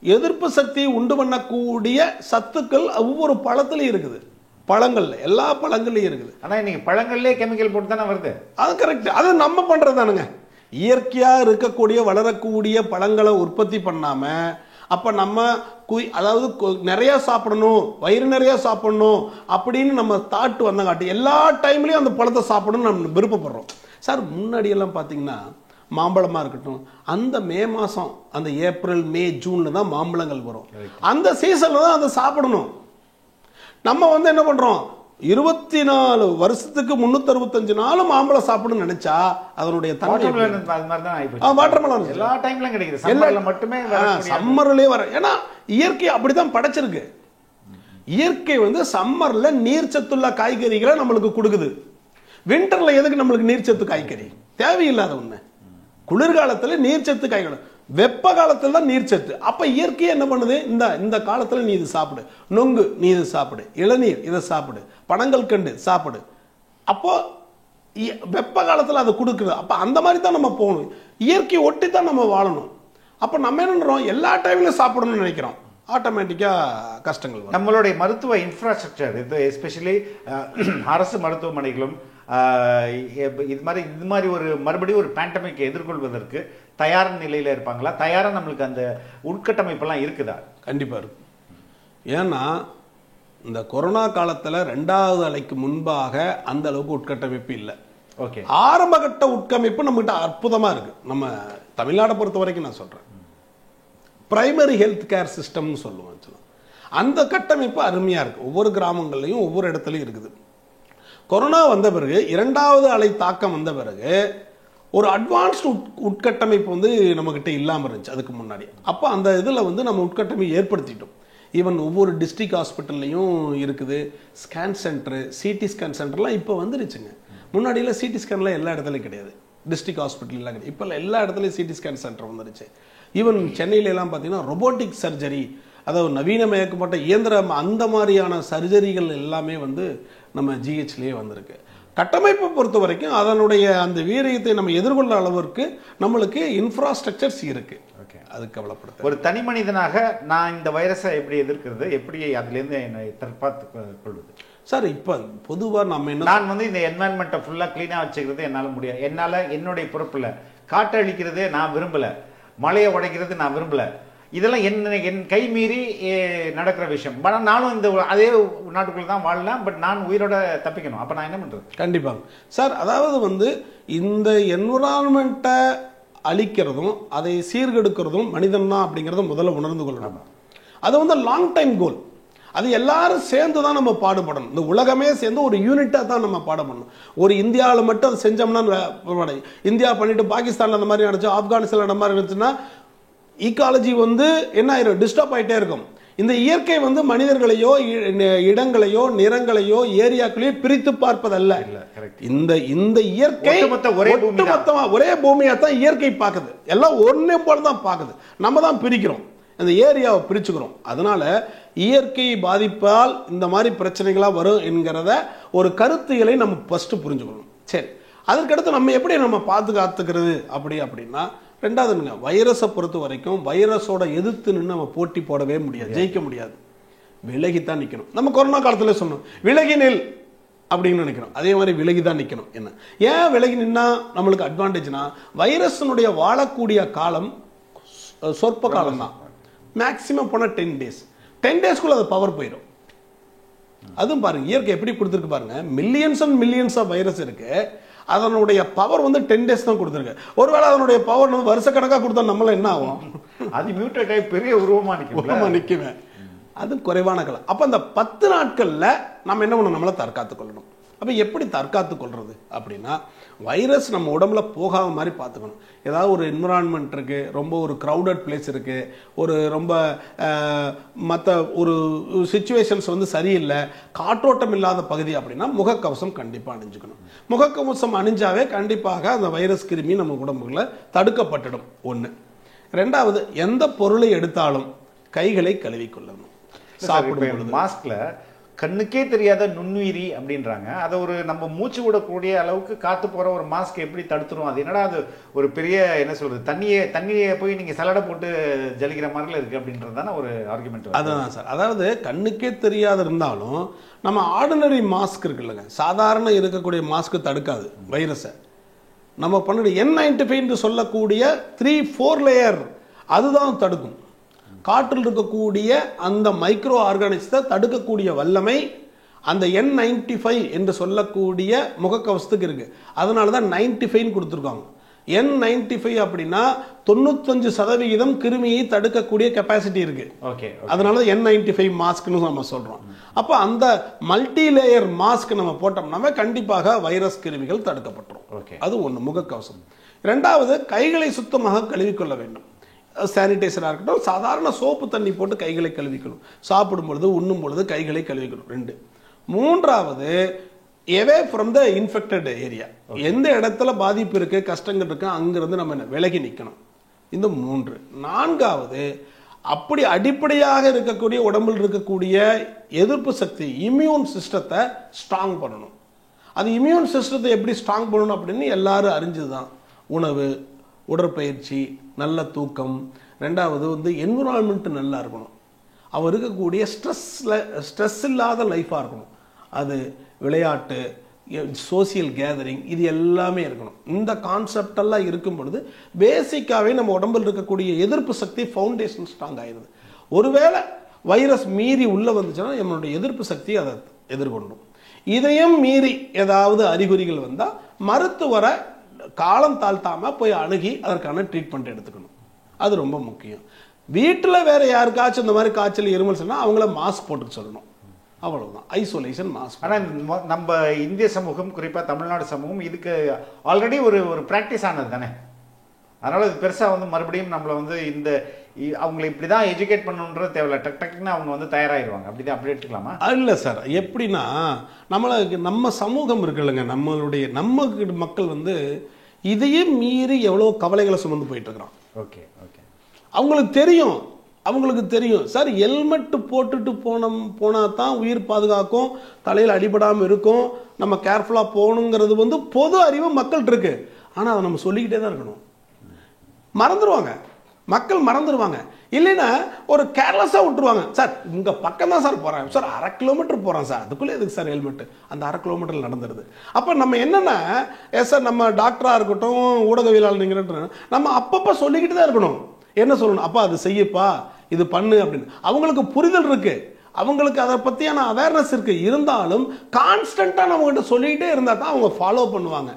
எதிர்ப்பு சக்தியை உண்டு பண்ணக்கூடிய சத்துக்கள் ஒவ்வொரு பழத்திலையும் இருக்குது. பழங்கள்ல, எல்லா பழங்கள்லயும் இருக்குது. ஆனா இன்னைக்கு பழங்கள்லயே கெமிக்கல் போட்டு தானே வருது. அது கரெக்ட். அது நம்ம பண்றதானுங்க. இயற்கையா இருக்கக்கூடிய வளரக்கூடிய பழங்களை உற்பத்தி பண்ணாம அப்போ நம்ம அதாவது நிறையா சாப்பிடணும், வயிறு நிறையா சாப்பிடணும் அப்படின்னு நம்ம தாட்டு வந்தங்காட்டி எல்லா டைம்லையும் அந்த பழத்தை சாப்பிடணும்னு நம்ம விருப்பப்படுறோம். சார் முன்னாடியெல்லாம் பார்த்தீங்கன்னா மாம்பழமாக இருக்கட்டும், அந்த மே மாதம் அந்த ஏப்ரல் மே ஜூனில் தான் மாம்பழங்கள் வரும். அந்த சீசனில் தான் அதை சாப்பிடணும். நம்ம வந்து என்ன பண்ணுறோம், 24 வருஷத்துக்கு 365 நாளும் மாம்பழம் சாப்பிடணும்னு நினைச்சா அதனுடைய வாட்டர்மெலன் எல்லா டைம்லயும் கிடைக்குது, சம்மர்ல மட்டுமே சம்மர்லயே வர. ஏன்னா இயற்கை அப்படிதான் படைச்சிருக்கு. இயற்கை வந்து சம்மர்ல நீர்ச்சத்துள்ள காய்கறிகளை நம்மளுக்கு கொடுக்குது. விண்டர்ல எதுக்கு நம்மளுக்கு நீர்ச்சத்து காய்கறி? தேவையில்லாத ஒண்ணு. குளிர்காலத்துல நீர்ச்சத்து காய்கறி, வெப்ப காலத்துல தான் நீர்ச்சத்து. அப்ப இயற்கையை என்ன பண்ணுது, இந்த காலத்துல நீ இது சாப்பிடு, நொங்கு நீ இது சாப்பிடு, இளநீர் இதை சாப்பிடு, பனங்கள் கண்டு சாப்பிடு. அப்போ வெப்ப காலத்துல அதை கொடுக்குது. அப்ப அந்த மாதிரி தான் நம்ம போகணும், இயற்கை ஒட்டி தான் நம்ம வாழணும். அப்ப நம்ம என்ன பண்றோம், எல்லா டைம்லயும் சாப்பிடணும்னு நினைக்கிறோம், ஆட்டோமேட்டிக்கா கஷ்டங்கள் வரும். நம்மளுடைய மருத்துவ இன்ஃப்ராஸ்ட்ரக்சர் இது எஸ்பெஷலி அரசு மருத்துவமனைகளும் இது மாதிரி ஒரு மறுபடியும் ஒரு பேண்டமிக்கை எதிர்கொள்வதற்கு தயார் நிலையில இருப்பாங்களா? தயாரா நம்மளுக்கு அந்த உட்கட்டமைப்பெல்லாம் இருக்குதா? கண்டிப்பா இருக்கு. ஏன்னா இந்த கொரோனா காலத்துல 2வது அலைக்கு முன்பாக அந்த அளவுக்கு உட்கட்டமைப்பு இல்லை. ஓகே, ஆரம்ப கட்ட உட்கட்டமைப்பு நம்மகிட்ட அற்புதமா இருக்கு. நம்ம தமிழ்நாட்டை பொறுத்த வரைக்கும் நான் சொல்றேன், பிரைமரி ஹெல்த் கேர் சிஸ்டம்னு சொல்லுவோம். அந்த கட்டமைப்பு அருமையா இருக்கு. ஒவ்வொரு கிராமங்கள்லையும் ஒவ்வொரு இடத்துலையும் இருக்குது. கொரோனா வந்த பிறகு 2வது அலை தாக்கம் வந்த பிறகு ஒரு அட்வான்ஸ்டு உட்கட்டமைப்பு வந்து நம்மகிட்ட இல்லாமல் இருந்துச்சு அதுக்கு முன்னாடி. அப்போ அந்த இதில் வந்து நம்ம உட்கட்டமைப்பு ஏற்படுத்திட்டோம். ஈவன் ஒவ்வொரு டிஸ்ட்ரிக்ட் ஹாஸ்பிட்டல்லையும் இருக்குது ஸ்கேன் சென்டரு, சிடி ஸ்கேன் சென்டர்லாம் இப்போ வந்துருச்சுங்க. முன்னாடியில் சிடி ஸ்கேன்லாம் எல்லா இடத்துலையும் கிடையாது, டிஸ்ட்ரிக்ட் ஹாஸ்பிட்டல்லாம் கிடையாது. இப்போ எல்லா இடத்துலையும் சிடி ஸ்கேன் சென்டர் வந்துருச்சு. ஈவன் சென்னையிலலாம் பார்த்தீங்கன்னா ரொபோட்டிக் சர்ஜரி, அதாவது நவீனமயக்கப்பட்ட இயந்திரம், அந்த மாதிரியான சர்ஜரிகள் எல்லாமே வந்து நம்ம ஜிஹெச்லேயே வந்திருக்கு. கட்டமைப்பை பொறுத்த வரைக்கும் அதனுடைய அந்த வீரியத்தை நம்ம எதிர்கொள்ள அளவிற்கு நம்மளுக்கு இன்ஃப்ராஸ்ட்ரக்சர்ஸ் இருக்கு. ஓகே, அது கவலைப்படுத்த. ஒரு தனி மனிதனாக நான் இந்த வைரஸை எப்படி எதிர்க்கிறது, எப்படி அதுலேருந்து என்னை தற்காத்து கொள்வது? சார் இப்போ பொதுவாக நம்ம என்ன, நான் வந்து இந்த என்வாயன்மெண்ட்டை ஃபுல்லாக க்ளீனாக வச்சுக்கிறது என்னால் முடியாது. என்னால் என்னுடைய பொறுப்பில் காற்று அழிக்கிறதே நான் விரும்பலை, மழையை உடைக்கிறது நான் விரும்பலை. இதெல்லாம் என் கை மீறி நடக்கிற விஷயம். ஆனால் நானும் இந்த அதே நாட்டுக்குள்ள தான் வாழலாம், பட் நான் உயிரோட தப்பிக்கணும். அப்போ நான் என்ன பண்ணுறது? கண்டிப்பாக சார், அதாவது வந்து இந்த என்விரான்மெண்ட்டை அழிக்கிறதும் அதை சீர்கெடுக்கிறதும் மனிதன் தான் அப்படிங்கிறத முதல்ல உணர்ந்து கொள்ளணும். அது வந்து லாங் டைம் கோல். அது எல்லாரும் சேர்ந்து தான் நம்ம பாடுபடணும். இந்த உலகமே சேர்ந்து ஒரு யூனிட்டாக தான் நம்ம பாடுபடணும். ஒரு இந்தியாவில் மட்டும் அதை செஞ்சோம்னா, இந்தியா பண்ணிட்டு பாகிஸ்தானில் அந்த மாதிரி நடந்துச்சு, ஆப்கானிஸ்தான் அந்த மாதிரி இருந்துச்சுன்னா ஈக்காலஜி வந்து என்ன ஆயிரும், டிஸ்டர்ப் ஆகிட்டே இருக்கும். இந்த இயற்கை வந்து மனிதர்களையோ இடங்களையோ நிறங்களையோ ஏரியாக்களையோ பிரித்து பார்ப்பதல்ல. இந்த இயற்கை ஒட்டுமொத்தமா ஒரே பூமியா தான் இயற்கை பார்க்குது. எல்லாம் ஒன்னே போல தான் பார்க்குது. நம்ம தான் பிரிக்கிறோம், அந்த ஏரியாவை பிரிச்சுக்கிறோம். அதனால இயற்கை பாதிப்பால் இந்த மாதிரி பிரச்சனைகளா வரும் என்கிறத ஒரு கருத்தியலை நம்ம ஃபர்ஸ்ட் புரிஞ்சுக்கணும். சரி, அதற்கடுத்து நம்ம எப்படி நம்ம பாதுகாத்துக்கிறது அப்படின்னா, 2வது வைரஸை பொறுத்த வரைக்கும் வைரஸோட எதிர்த்து நின்று நம்ம போட்டி போடவே முடியாது, ஜெயிக்க முடியாது. விலகித்தான் நிற்கணும். நம்ம கொரோனா காலத்துல சொன்னோம் விலகி நில் அப்படின்னு நினைக்கிறோம். அதே மாதிரி விலகி தான் நிற்கணும். என்ன ஏன் விலகி நின்னா நம்மளுக்கு அட்வான்டேஜ்னா, வைரஸினுடைய வாழக்கூடிய காலம் சொற்ப காலம் தான். மேக்சிமம் போனால் 10 days. 10 daysக்குள்ள அது பவர் போயிடும். அதுவும் பாருங்க இயற்கை எப்படி கொடுத்துருக்கு பாருங்க. Millions and millions of virus இருக்கு, அதனுடைய பவர் வந்து 10 days தான் கொடுத்துருக்கு. ஒருவேளை அதனுடைய பவர் வந்து வருஷக்கணக்காக கொடுத்தா நம்மள என்ன ஆகும், அது மியூட்டேட் ஆகி பெரிய உருவமா நிற்குவேன். அது குறைவான காலம். அப்ப அந்த 10 நாட்கள்ல நம்ம என்ன பண்ணணும், நம்மளை தற்காத்து கொள்ளணும். அப்ப எப்படி தற்காத்து கொள்றது அப்படின்னா, வைரஸ் நம்ம உடம்புல போகாத மாதிரி பார்த்துக்கணும். ஏதாவது ஒரு என்விரான்மெண்ட் இருக்கு, ரொம்ப ஒரு கிரௌடட் பிளேஸ் இருக்கு, ஒரு ரொம்ப மற்ற ஒரு சிச்சுவேஷன்ஸ் வந்து சரியில்லை, காற்றோட்டம் இல்லாத பகுதி அப்படின்னா முகக்கவசம் கண்டிப்பாக அணிஞ்சுக்கணும். முகக்கவசம் அணிஞ்சாவே கண்டிப்பாக அந்த வைரஸ் கிருமி நம்ம உடம்புல தடுக்கப்பட்டுடும். 1. 2வது, எந்த பொருளை எடுத்தாலும் கைகளை கழுவிக்கொள்ளணும். சாப்பிடும் மாஸ்க்ல கண்ணுக்கே தெரியாத நுண்ணுயிரி அப்படின்றாங்க. அதை ஒரு நம்ம மூச்சு விடக்கூடிய அளவுக்கு காத்து போற ஒரு மாஸ்க் எப்படி தடுத்துரும்? அது என்னடா அது ஒரு பெரிய என்ன சொல்றது, தண்ணியை போய் நீங்க சலடை போட்டு ஜலிக்கிற மாதிரில இருக்கு அப்படின்றது தானே ஒரு ஆர்குமெண்ட். அதுதான் சார், அதாவது கண்ணுக்கே தெரியாத இருந்தாலும் நம்ம ஆர்டினரி மாஸ்க் இருக்குல்லங்க, சாதாரண இருக்கக்கூடிய மாஸ்க் தடுக்காது வைரஸை. நம்ம பண்ண N95 சொல்லக்கூடிய 3-4 லேயர் அதுதான் தடுக்கும். காற்றில் இருக்கக்கூடிய அந்த மைக்ரோ ஆர்கானிக்ஸை தடுக்கக்கூடிய வல்லமை அந்த N95 என்று சொல்லக்கூடிய முகக்கவசத்துக்கு இருக்கு. அதனால தான் 95 கொடுத்துருக்காங்க. N95 அப்படின்னா 95% கிருமியை தடுக்கக்கூடிய கெப்பாசிட்டி இருக்கு. அதனால N95 மாஸ்க்னு நம்ம சொல்றோம். அப்ப அந்த மல்டி லேயர் மாஸ்க் நம்ம போட்டோம்னா கண்டிப்பாக வைரஸ் கிருமிகள் தடுக்கப்பட்டுரும். அது ஒண்ணு முகக்கவசம். இரண்டாவது, கைகளை சுத்தமாக கழுவிக்கொள்ள வேண்டும். சானிடைசரா இருக்கட்டும், சாதாரண சோப்பு தண்ணி போட்டு கைகளை கழுவிக்கணும். சாப்பிடும் பொழுது உண்ணும் பொழுது கைகளை கழுவிக்கணும். 2. மூன்றாவது, எவே ஃப்ரம் த இன்ஃபெக்டட் ஏரியா. எந்த இடத்துல பாதிப்பு இருக்கு, கஷ்டங்கள் இருக்கு, அங்கிருந்து நம்ம விலகி நிற்கணும். இந்த 3. நான்காவது, அப்படி அடிப்படையாக இருக்கக்கூடிய உடம்பில் இருக்கக்கூடிய எதிர்ப்பு சக்தி இம்யூன் சிஸ்டத்தை ஸ்ட்ராங் பண்ணணும். அது இம்யூன் சிஸ்டத்தை எப்படி ஸ்ட்ராங் பண்ணணும் அப்படின்னு எல்லாரும் அறிஞ்சதுதான். உணவு, உடற்பயிற்சி, நல்ல தூக்கம். ரெண்டாவது என்விரான்மெண்ட் நல்லா இருக்கணும். அவர் இருக்கக்கூடிய ஸ்ட்ரெஸ் இல்லாத லைஃபாக இருக்கணும். அது விளையாட்டு, சோசியல் கேதரிங், இது எல்லாமே இருக்கணும். இந்த கான்செப்ட் எல்லாம் இருக்கும் பொழுது பேசிக்காவே நம்ம உடம்பில் இருக்கக்கூடிய எதிர்ப்பு சக்தி ஃபவுண்டேஷன் ஸ்ட்ராங் ஆயிடுது. ஒருவேளை வைரஸ் மீறி உள்ள வந்துச்சுன்னா நம்மளுடைய எதிர்ப்பு சக்தி அதை எதிர்கொண்டும். இதையும் மீறி ஏதாவது அறிகுறிகள் வந்தால் மருத்துவரை காலம் தாழ்த்தாம போய் அணுகி அதற்கான ட்ரீட்மெண்ட் எடுத்துக்கணும். அது ரொம்ப முக்கியம். வீட்டில் வேற யாருக்காச்சும் இந்த மாதிரி காய்ச்சல், இருமல் சொன்னால் அவங்கள மாஸ்க் போட்டுக்க சொல்லணும். அவ்வளவுதான், ஐசோலேஷன் மாஸ்க். ஆனால் நம்ம இந்திய சமூகம், குறிப்பாக தமிழ்நாடு சமூகம் இதுக்கு ஆல்ரெடி ஒரு ப்ராக்டிஸ் ஆனது தானே. அதனால இது பெருசாக மறுபடியும் நம்மளை இந்த அவங்களை இப்படி தான் எஜுகேட் பண்ணணுன்றது தேவையில்ல. டக்குன்னு அவங்க தயாராகிடுவாங்க. அப்படி எடுத்துக்கலாமா? இல்லை சார். எப்படின்னா நம்ம சமூகம் இருக்குல்லங்க, நம்ம மக்கள் இதையே மீறி எவ்வளோ கவலைகளை சுமந்து போயிட்டு இருக்கிறான். Okay okay. அவங்களுக்கு தெரியும் சார், ஹெல்மெட் போட்டுட்டு போனா தான் உயிர் பாதுகாக்கும், தலையில் அடிபடாமல் இருக்கும், நம்ம கேர்ஃபுல்லாக போகணுங்கிறது பொது அறிவு மக்கள்கிட்ட இருக்கு. ஆனால் அதை நம்ம சொல்லிக்கிட்டே தான் இருக்கணும். மக்கள் மறந்துடுவாங்க. இல்லைன்னா ஒரு கேர்லெஸ்ஸாக விட்டுருவாங்க. சார் இங்கே பக்கம் தான் சார் போகிறேன் சார், 1/2 கிலோமீட்டர் போகிறேன் சார், அதுக்குள்ளே எதுக்கு சார் ஹெல்மெட்? அந்த 1/2 கிலோமீட்டரில் நடந்துடுது. அப்போ நம்ம என்னென்னா சார், நம்ம டாக்டராக இருக்கட்டும், ஊடகவியலாளர், நம்ம அப்பப்போ சொல்லிக்கிட்டு தான் இருக்கணும். என்ன சொல்லணும்? அப்பா அது செய்யப்பா, இது பண்ணு அப்படின்னு. அவங்களுக்கு புரிதல் இருக்கு, அவங்களுக்கு அதை பற்றியான அவேர்னஸ் இருக்கு. இருந்தாலும் கான்ஸ்டன்ட்டாக நம்ம கிட்ட சொல்லிக்கிட்டே இருந்தால் தான் அவங்க ஃபாலோ பண்ணுவாங்க.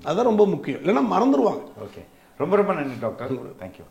அதுதான் ரொம்ப முக்கியம். இல்லைன்னா மறந்துடுவாங்க. ஓகே, ரொம்ப நன்றி டாக்டர். தேங்க்யூ.